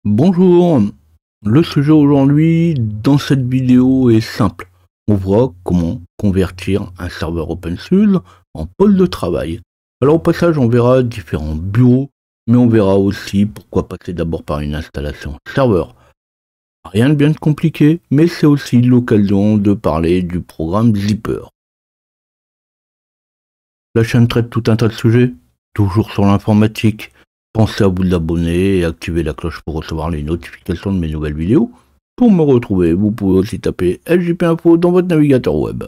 Bonjour, le sujet aujourd'hui dans cette vidéo est simple. On voit comment convertir un serveur OpenSUSE en pôle de travail. Alors au passage on verra différents bureaux, mais on verra aussi pourquoi passer d'abord par une installation serveur. Rien de bien compliqué, mais c'est aussi l'occasion de parler du programme Zypper. La chaîne traite tout un tas de sujets, toujours sur l'informatique. Pensez à vous abonner et activer la cloche pour recevoir les notifications de mes nouvelles vidéos. Pour me retrouver, vous pouvez aussi taper LJP Info dans votre navigateur web.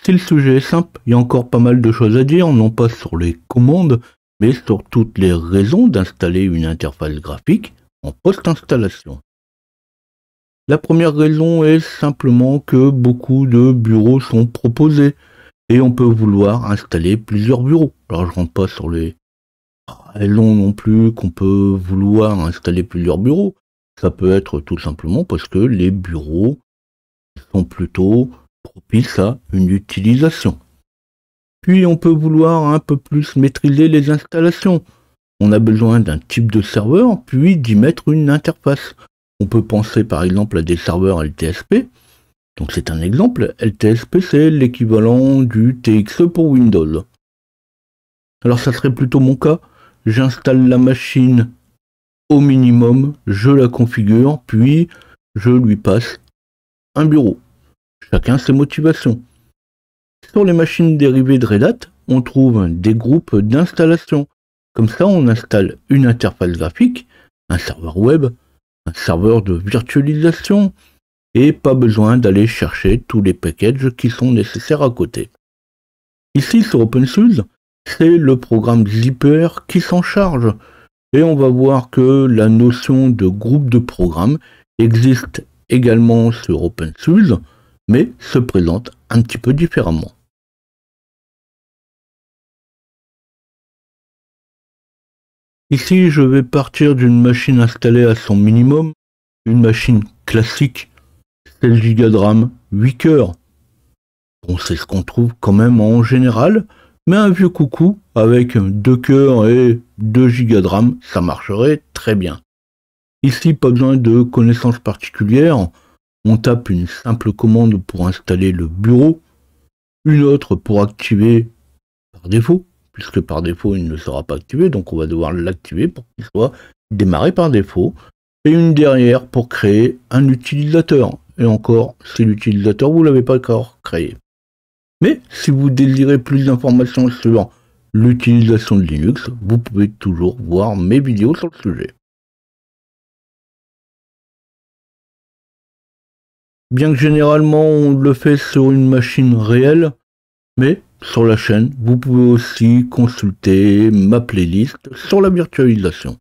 Si le sujet est simple, il y a encore pas mal de choses à dire, non pas sur les commandes, mais sur toutes les raisons d'installer une interface graphique en post-installation. La première raison est simplement que beaucoup de bureaux sont proposés et on peut vouloir installer plusieurs bureaux. Alors je rentre pas sur les raisons non plus qu'on peut vouloir installer plusieurs bureaux. Ça peut être tout simplement parce que les bureaux sont plutôt propices à une utilisation. Puis on peut vouloir un peu plus maîtriser les installations. On a besoin d'un type de serveur, puis d'y mettre une interface. On peut penser par exemple à des serveurs LTSP. Donc c'est un exemple, LTSP c'est l'équivalent du TXE pour Windows. Alors ça serait plutôt mon cas, j'installe la machine au minimum, je la configure, puis je lui passe un bureau. Chacun ses motivations. Sur les machines dérivées de Red Hat, on trouve des groupes d'installation. Comme ça on installe une interface graphique, un serveur web, un serveur de virtualisation, et pas besoin d'aller chercher tous les packages qui sont nécessaires à côté. Ici sur OpenSUSE, c'est le programme Zypper qui s'en charge, et on va voir que la notion de groupe de programmes existe également sur OpenSUSE, mais se présente un petit peu différemment. Ici, je vais partir d'une machine installée à son minimum, une machine classique, 16 Go de RAM, 8 cœurs. Bon, c'est ce qu'on trouve quand même en général, mais un vieux coucou avec 2 cœurs et 2 Go de RAM, ça marcherait très bien. Ici, pas besoin de connaissances particulières, on tape une simple commande pour installer le bureau, une autre pour activer par défaut, puisque par défaut il ne sera pas activé, donc on va devoir l'activer pour qu'il soit démarré par défaut, et une derrière pour créer un utilisateur, et encore si l'utilisateur vous ne l'avez pas encore créé. Mais si vous désirez plus d'informations sur l'utilisation de Linux, vous pouvez toujours voir mes vidéos sur le sujet. Bien que généralement on le fait sur une machine réelle, mais sur la chaîne, vous pouvez aussi consulter ma playlist sur la virtualisation.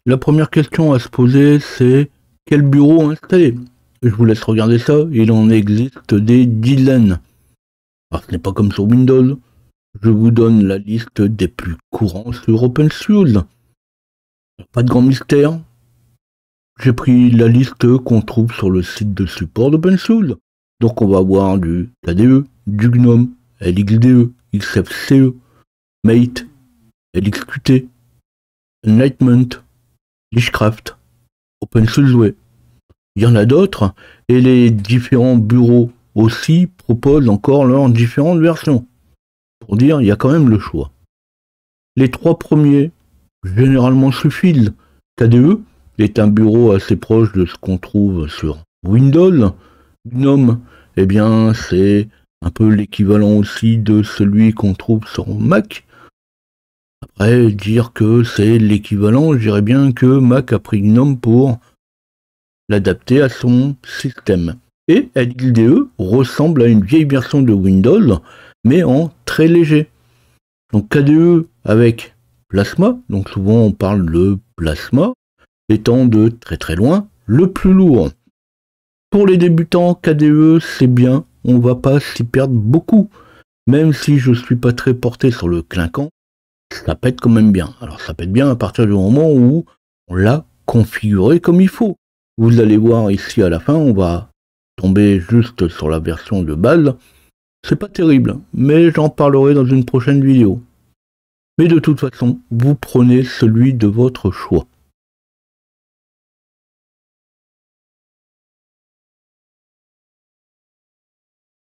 La première question à se poser, c'est quel bureau installer? Je vous laisse regarder ça, il en existe des dizaines. Alors, ce n'est pas comme sur Windows. Je vous donne la liste des plus courants sur OpenSUSE. Pas de grand mystère. J'ai pris la liste qu'on trouve sur le site de support d'OpenSUSE. Donc on va avoir du KDE, du GNOME, LXDE, XFCE, Mate, LXQT, Enlightenment, Lishcraft, OpenSUSE. Il y en a d'autres, et les différents bureaux aussi proposent encore leurs différentes versions. Pour dire, il y a quand même le choix. Les trois premiers, généralement suffisent. KDE est un bureau assez proche de ce qu'on trouve sur Windows. GNOME, eh bien, c'est un peu l'équivalent aussi de celui qu'on trouve sur Mac. Après, dire que c'est l'équivalent, je dirais bien que Mac a pris GNOME pour l'adapter à son système. Et LXDE ressemble à une vieille version de Windows, mais en très léger. Donc KDE avec Plasma, donc souvent on parle de Plasma, étant de très très loin le plus lourd. Pour les débutants, KDE c'est bien, on va pas s'y perdre beaucoup, même si je suis pas très porté sur le clinquant, ça pète quand même bien. Alors ça pète bien à partir du moment où on l'a configuré comme il faut. Vous allez voir ici à la fin, on va tomber juste sur la version de base, c'est pas terrible, mais j'en parlerai dans une prochaine vidéo. Mais de toute façon, vous prenez celui de votre choix.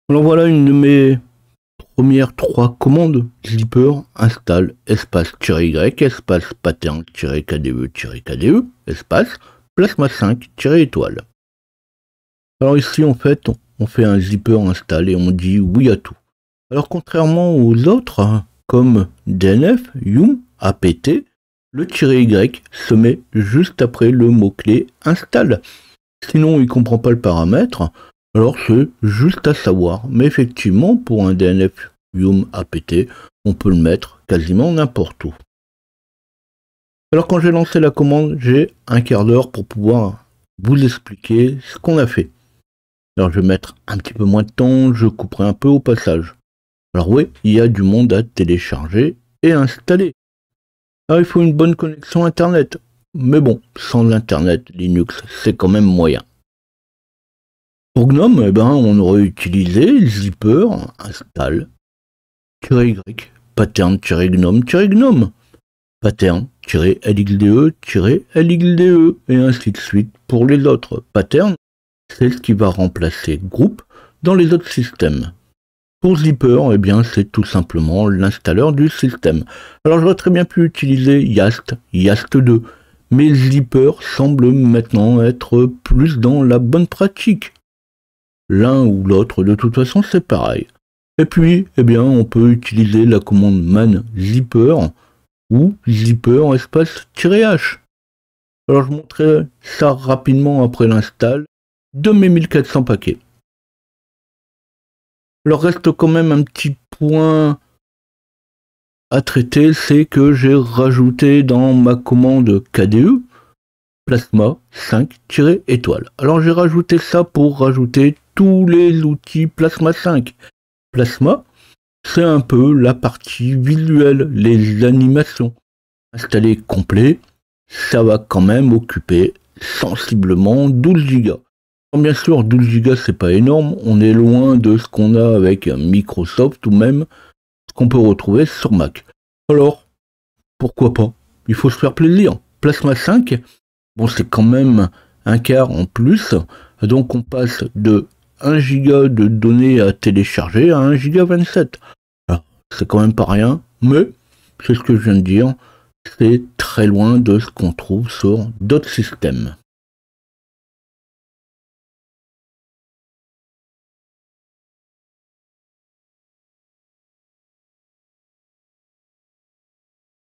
Alors voilà une de mes premières 3 commandes. Zipper, install, espace-y, espace pattern-kde-kde, espace, plasma 5-étoile. Alors ici, en fait, on fait un zipper install et on dit oui à tout. Alors contrairement aux autres, comme DNF, yum, apt, le -y se met juste après le mot-clé install. Sinon, il ne comprend pas le paramètre, alors c'est juste à savoir. Mais effectivement, pour un DNF yum apt, on peut le mettre quasiment n'importe où. Alors quand j'ai lancé la commande, j'ai un quart d'heure pour pouvoir vous expliquer ce qu'on a fait. Alors je vais mettre un petit peu moins de temps, je couperai un peu au passage. Alors oui, il y a du monde à télécharger et installer. Alors il faut une bonne connexion internet. Mais bon, sans l'internet, Linux, c'est quand même moyen. Pour GNOME, eh ben, on aurait utilisé zipper install -y pattern-gnome-gnome pattern-lxde-lxde et ainsi de suite pour les autres. Pattern, c'est ce qui va remplacer groupe dans les autres systèmes. Pour Zipper, eh bien, c'est tout simplement l'installeur du système. Alors j'aurais très bien pu utiliser Yast, Yast2, mais Zipper semble maintenant être plus dans la bonne pratique. L'un ou l'autre, de toute façon, c'est pareil. Et puis, eh bien, on peut utiliser la commande man zipper ou zipper espace -h. Alors je montrerai ça rapidement après l'install de mes 1400 paquets. Alors reste quand même un petit point à traiter, c'est que j'ai rajouté dans ma commande KDE plasma 5-étoile. Alors j'ai rajouté ça pour rajouter tous les outils plasma 5. Plasma, c'est un peu la partie visuelle, les animations. Installer complet, ça va quand même occuper sensiblement 12 Go. Bien sûr, 12 Go c'est pas énorme, on est loin de ce qu'on a avec Microsoft ou même ce qu'on peut retrouver sur Mac. Alors, pourquoi pas? Il faut se faire plaisir. Plasma 5, bon c'est quand même un quart en plus, donc on passe de 1 Go de données à télécharger à 1 Go 27. Alors, c'est quand même pas rien, mais c'est ce que je viens de dire, c'est très loin de ce qu'on trouve sur d'autres systèmes.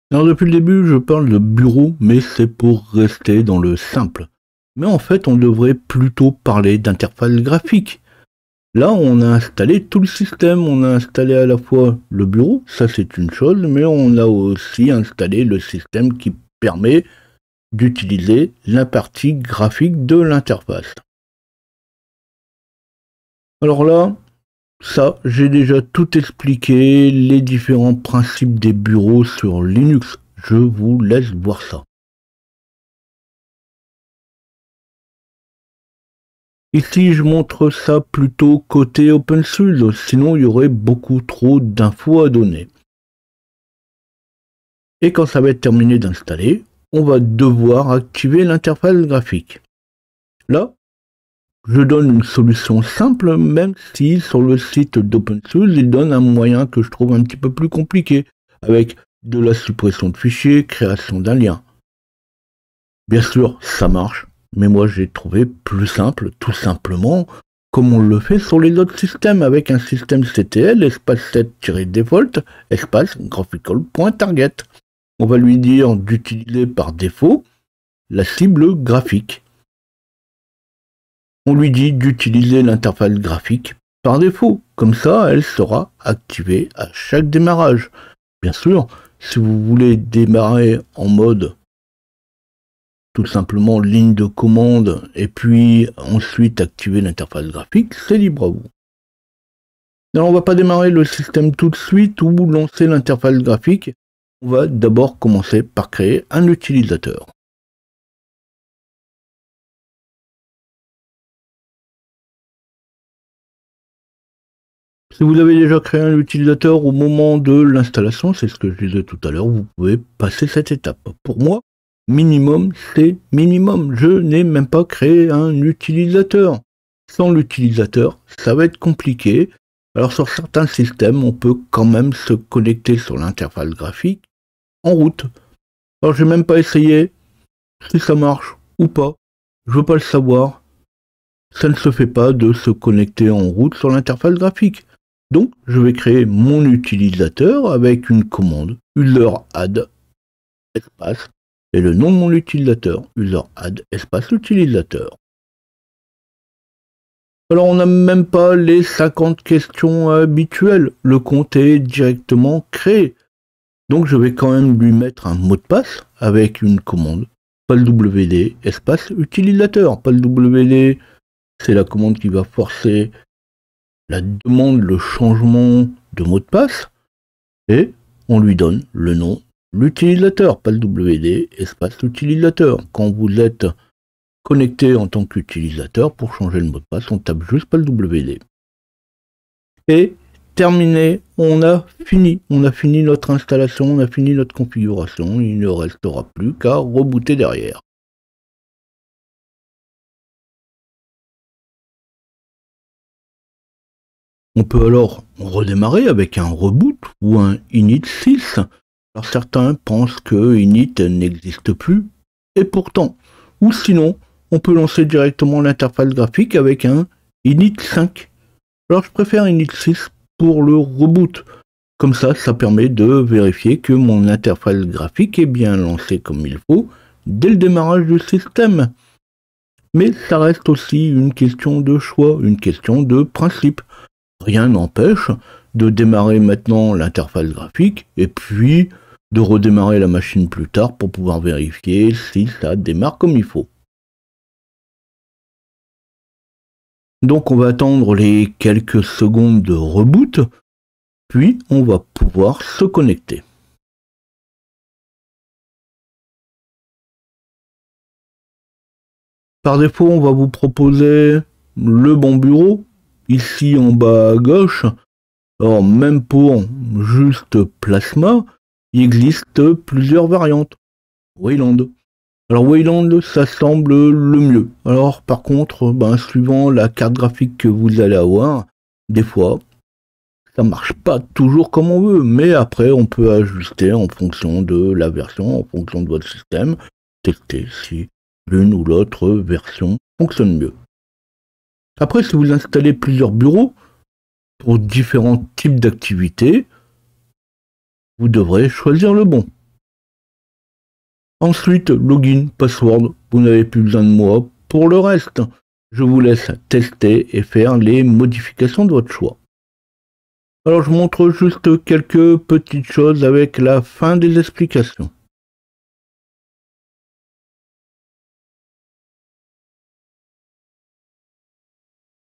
Alors depuis le début, je parle de bureau, mais c'est pour rester dans le simple. Mais en fait, on devrait plutôt parler d'interface graphique. Là, on a installé tout le système, on a installé à la fois le bureau, ça c'est une chose, mais on a aussi installé le système qui permet d'utiliser la partie graphique de l'interface. Alors là, ça, j'ai déjà tout expliqué, les différents principes des bureaux sur Linux. Je vous laisse voir ça. Ici, je montre ça plutôt côté OpenSUSE, sinon il y aurait beaucoup trop d'infos à donner. Et quand ça va être terminé d'installer, on va devoir activer l'interface graphique. Là, je donne une solution simple, même si sur le site d'OpenSUSE, il donne un moyen que je trouve un petit peu plus compliqué, avec de la suppression de fichiers, création d'un lien. Bien sûr, ça marche, mais moi j'ai trouvé plus simple, tout simplement, comme on le fait sur les autres systèmes, avec un système CTL, espace 7-default, espace graphical.target. On va lui dire d'utiliser par défaut la cible graphique. On lui dit d'utiliser l'interface graphique par défaut, comme ça elle sera activée à chaque démarrage. Bien sûr, si vous voulez démarrer en mode tout simplement ligne de commande et puis ensuite activer l'interface graphique, c'est libre à vous. Alors on va pas démarrer le système tout de suite ou lancer l'interface graphique, on va d'abord commencer par créer un utilisateur. Si vous avez déjà créé un utilisateur au moment de l'installation, c'est ce que je disais tout à l'heure, vous pouvez passer cette étape. Pour moi, minimum, c'est minimum. Je n'ai même pas créé un utilisateur. Sans l'utilisateur, ça va être compliqué. Alors sur certains systèmes, on peut quand même se connecter sur l'interface graphique en route. Alors j'ai même pas essayé si ça marche ou pas. Je veux pas le savoir. Ça ne se fait pas de se connecter en route sur l'interface graphique. Donc je vais créer mon utilisateur avec une commande user add espace et le nom de mon utilisateur user add espace utilisateur. Alors on n'a même pas les 50 questions habituelles. Le compte est directement créé. Donc je vais quand même lui mettre un mot de passe avec une commande palwd espace utilisateur. Palwd, c'est la commande qui va forcer la demande, le changement de mot de passe, et on lui donne le nom, l'utilisateur, palwd espace utilisateur. Quand vous êtes connecté en tant qu'utilisateur, pour changer le mot de passe, on tape juste palwd. Et terminé, on a fini notre installation, on a fini notre configuration, il ne restera plus qu'à rebooter derrière. On peut alors redémarrer avec un reboot ou un init 6. Alors certains pensent que init n'existe plus, et pourtant. Ou sinon, on peut lancer directement l'interface graphique avec un init 5. Alors je préfère init 6 pour le reboot. Comme ça permet de vérifier que mon interface graphique est bien lancée comme il faut dès le démarrage du système. Mais ça reste aussi une question de choix, une question de principe. Rien n'empêche de démarrer maintenant l'interface graphique et puis de redémarrer la machine plus tard pour pouvoir vérifier si ça démarre comme il faut. Donc on va attendre les quelques secondes de reboot, puis on va pouvoir se connecter. Par défaut, on va vous proposer le bon bureau, ici en bas à gauche. Alors même pour juste Plasma, il existe plusieurs variantes. Wayland. Alors Wayland, ça semble le mieux. Alors par contre, suivant la carte graphique que vous allez avoir, des fois, ça marche pas toujours comme on veut, mais après on peut ajuster en fonction de la version, en fonction de votre système, tester si l'une ou l'autre version fonctionne mieux. Après, si vous installez plusieurs bureaux pour différents types d'activités, vous devrez choisir le bon. Ensuite, login, password, vous n'avez plus besoin de moi pour le reste. Je vous laisse tester et faire les modifications de votre choix. Alors je montre juste quelques petites choses avec la fin des explications.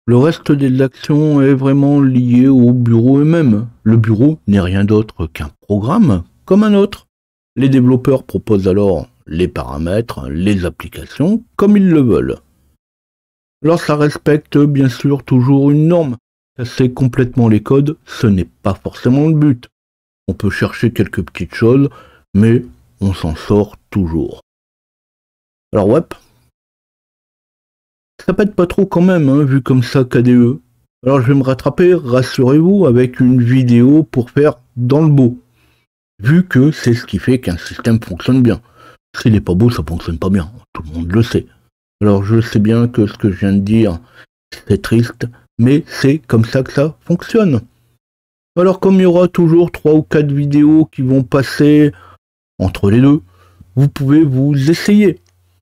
Le reste des actions est vraiment lié au bureau eux-mêmes. Le bureau n'est rien d'autre qu'un programme comme un autre. Les développeurs proposent alors les paramètres, les applications comme ils le veulent. Alors ça respecte bien sûr toujours une norme. Casser complètement les codes, ce n'est pas forcément le but. On peut chercher quelques petites choses, mais on s'en sort toujours. Alors ouais, ça pète pas trop quand même, hein, vu comme ça KDE. Alors je vais me rattraper, rassurez-vous, avec une vidéo pour faire dans le beau. Vu que c'est ce qui fait qu'un système fonctionne bien. S'il n'est pas beau, ça fonctionne pas bien. Tout le monde le sait. Alors je sais bien que ce que je viens de dire, c'est triste, mais c'est comme ça que ça fonctionne. Alors comme il y aura toujours 3 ou 4 vidéos qui vont passer entre les deux, vous pouvez vous essayer.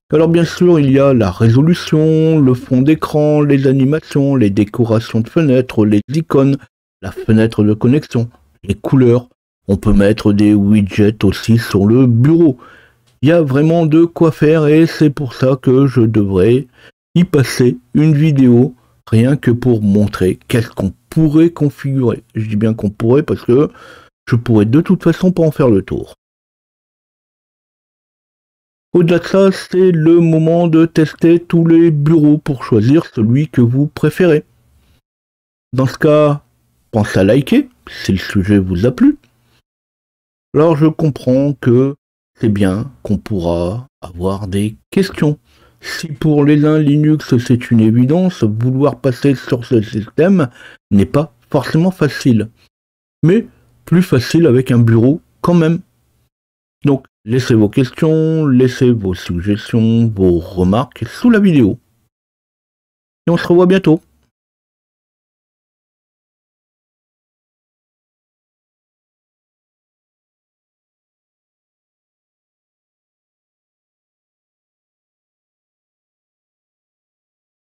Alors bien sûr, il y a la résolution, le fond d'écran, les animations, les décorations de fenêtres, les icônes, la fenêtre de connexion, les couleurs. On peut mettre des widgets aussi sur le bureau. Il y a vraiment de quoi faire et c'est pour ça que je devrais y passer une vidéo rien que pour montrer qu'est-ce qu'on pourrait configurer. Je dis bien qu'on pourrait parce que je pourrais de toute façon pas en faire le tour. Au-delà de ça, c'est le moment de tester tous les bureaux pour choisir celui que vous préférez. Dans ce cas, Pensez à liker si le sujet vous a plu. Alors je comprends que c'est bien qu'on pourra avoir des questions. Si pour les uns Linux c'est une évidence, vouloir passer sur ce système n'est pas forcément facile. Mais plus facile avec un bureau quand même. Donc laissez vos questions, laissez vos suggestions, vos remarques sous la vidéo. Et on se revoit bientôt.